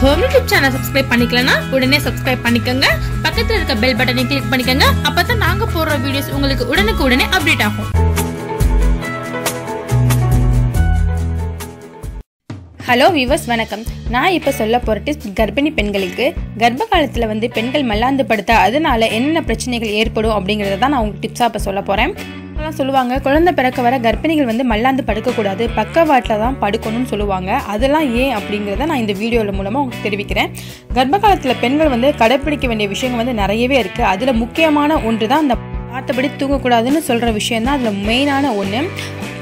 Home YouTube channel subscribe பண்ணிக்கலனா உடனே subscribe பண்ணிக்கங்க. பக்கத்துல இருக்க பெல் பட்டனை கிளிக் பண்ணிக்கங்க. அப்பதான் நாங்க போடுற வீடியோஸ் உங்களுக்கு உடனுக்குடனே அப்டேட் ஆகும். ஹலோ வியூவர்ஸ், வணக்கம். நான் இப்போ சொல்ல போகிற டிப்ஸ் கர்ப்பிணி பெண்களுக்கு கர்ப்ப காலத்தில் பெண்கள் மல்லாந்து படுத்தா அதனால என்னென்ன பிரச்சனைகள் ஏற்படும் அப்படிங்கிறத தான் நான் உங்களுக்கு டிப்ஸாக இப்போ சொல்ல போகிறேன். சொல்லுவாங்க, குழந்தை பிறக்க வர கர்ப்பிணிகள் மல்லாந்து படுக்கக்கூடாது, பக்கவாட்டில் தான் படுக்கணும்னு சொல்லுவாங்க. அதெல்லாம் ஏன் அப்படிங்கிறத நான் இந்த வீடியோவில் மூலமாக உங்களுக்கு தெரிவிக்கிறேன். கர்ப்ப காலத்தில் பெண்கள் கடைப்பிடிக்க வேண்டிய விஷயங்கள் நிறையவே இருக்குது. அதில் முக்கியமான ஒன்று தான் அந்த பார்த்தபடி தூங்கக்கூடாதுன்னு சொல்கிற விஷயம் தான் அதில் மெயினான ஒன்று.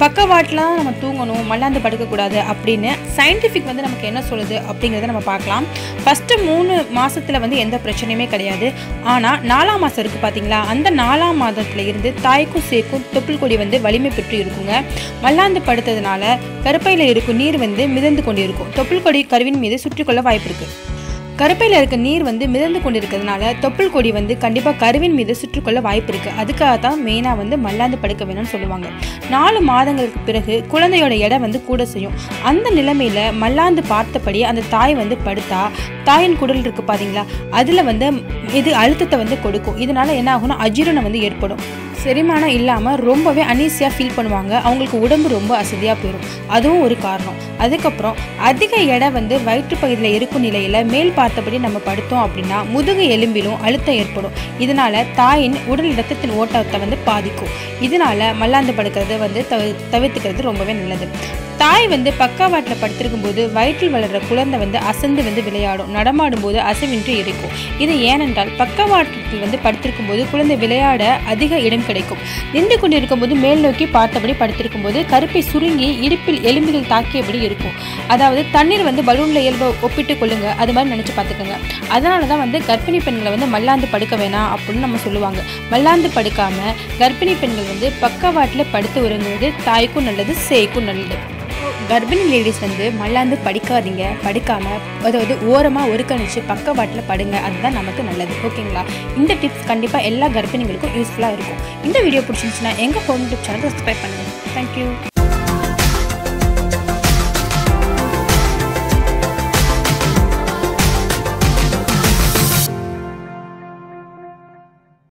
பக்கவாட்டில் தான் நம்ம தூங்கணும், மல்லாந்து படுக்கக்கூடாது அப்படின்னு சயின்டிஃபிக் நமக்கு என்ன சொல்லுது அப்படிங்கிறத நம்ம பார்க்கலாம். ஃபஸ்ட்டு 3 மாதத்தில் எந்த பிரச்சனையுமே கிடையாது. ஆனால் 4ஆம் மாதம் இருக்குது பார்த்தீங்களா, அந்த 4ஆம் மாதத்தில் இருந்து தாய்க்கும் சேக்கும் தொப்புள் கொடி வலிமை பெற்று இருக்குங்க. மல்லாந்து படுத்ததுனால கருப்பையில் இருக்கும் நீர் மிதந்து கொண்டு இருக்கும். தொப்புள் கொடி கருவின் மீது சுற்றிக்கொள்ள வாய்ப்பு இருக்குது. கருப்பையில் இருக்க நீர் மிதந்து கொண்டு இருக்கிறதுனால தொப்புள் கொடி கண்டிப்பாக கருவின் மீது சுற்றிக்கொள்ள வாய்ப்பு இருக்குது. அதுக்காக தான் மெயினாக மல்லாந்து படுக்க வேணும்னு சொல்லுவாங்க. 4 மாதங்களுக்கு பிறகு குழந்தையோட எடை கூட செய்யும். அந்த நிலைமையில் மல்லாந்து பார்த்தபடி அந்த தாய் படுத்தா தாயின் குடல் இருக்குது பார்த்தீங்களா, அதில் இது அழுத்தத்தை கொடுக்கும். இதனால் என்ன ஆகும்னா அஜீரணம் ஏற்படும். செரிமானம் இல்லாமல் ரொம்பவே அனீசியாக ஃபீல் பண்ணுவாங்க. அவங்களுக்கு உடம்பு ரொம்ப அசதியாக போயிடும். அதுவும் ஒரு காரணம். அதுக்கப்புறம் அதிக எடை வயிற்று பகுதியில் இருக்கும் நிலையில் மேல் பார்த்தபடி நம்ம படுத்தோம் அப்படின்னா முதுகு எலும்பிலும் அழுத்தம் ஏற்படும். இதனால் தாயின் உடல் இரத்தத்தின் ஓட்டத்தை பாதிக்கும். இதனால் மல்லாந்து படுக்கிறது தவிர்த்துக்கிறது ரொம்பவே நல்லது. தாய் பக்கவாட்டில் படுத்திருக்கும் போது வயிற்றில் வளர்கிற குழந்தை அசந்து விளையாடும். நடமாடும் போது அசைவின்றி இருக்கும். இது ஏனென்றால் பக்கவாட்டில் படுத்திருக்கும் போது குழந்தை விளையாட அதிக இடம் கிடைக்கும். நின்று கொண்டு இருக்கும்போது மேல் நோக்கி பார்த்தபடி படுத்திருக்கும் போது கருப்பை சுருங்கி இடுப்பில் எலும்புகள் தாக்கியபடி இருக்கும். அதாவது தண்ணீர் பலூனில் இயல்பை ஒப்பிட்டு கொள்ளுங்க, அது மாதிரி நினச்சி பார்த்துக்கோங்க. அதனால தான் கர்ப்பிணி பெண்களை மல்லாந்து படுக்க வேணாம் அப்படின்னு நம்ம சொல்லுவாங்க. மல்லாந்து படுக்காமல் கர்ப்பிணி பெண்கள் பக்கவாட்டில் படுத்து உறங்குவது தாய்க்கும் நல்லது, சேய்க்கும் நல்லது. கர்ப்பிணி லேடிஸ் மல்லாந்து படிக்காதீங்க, படுக்காமல் அதாவது ஓரமாக ஒருக்கணிச்சு பக்கவாட்டில் படுங்க. அதுதான் நமக்கு நல்லது. ஓகேங்களா? இந்த டிப்ஸ் கண்டிப்பாக எல்லா கர்ப்பிணிகளுக்கும் யூஸ்ஃபுல்லாக இருக்கும். இந்த வீடியோ பிடிச்சிருந்துச்சுன்னா எங்கள் ஹோம் யூடியூப் சேனல் சப்ஸ்கிரைப் பண்ணுங்கள். தேங்க்யூ.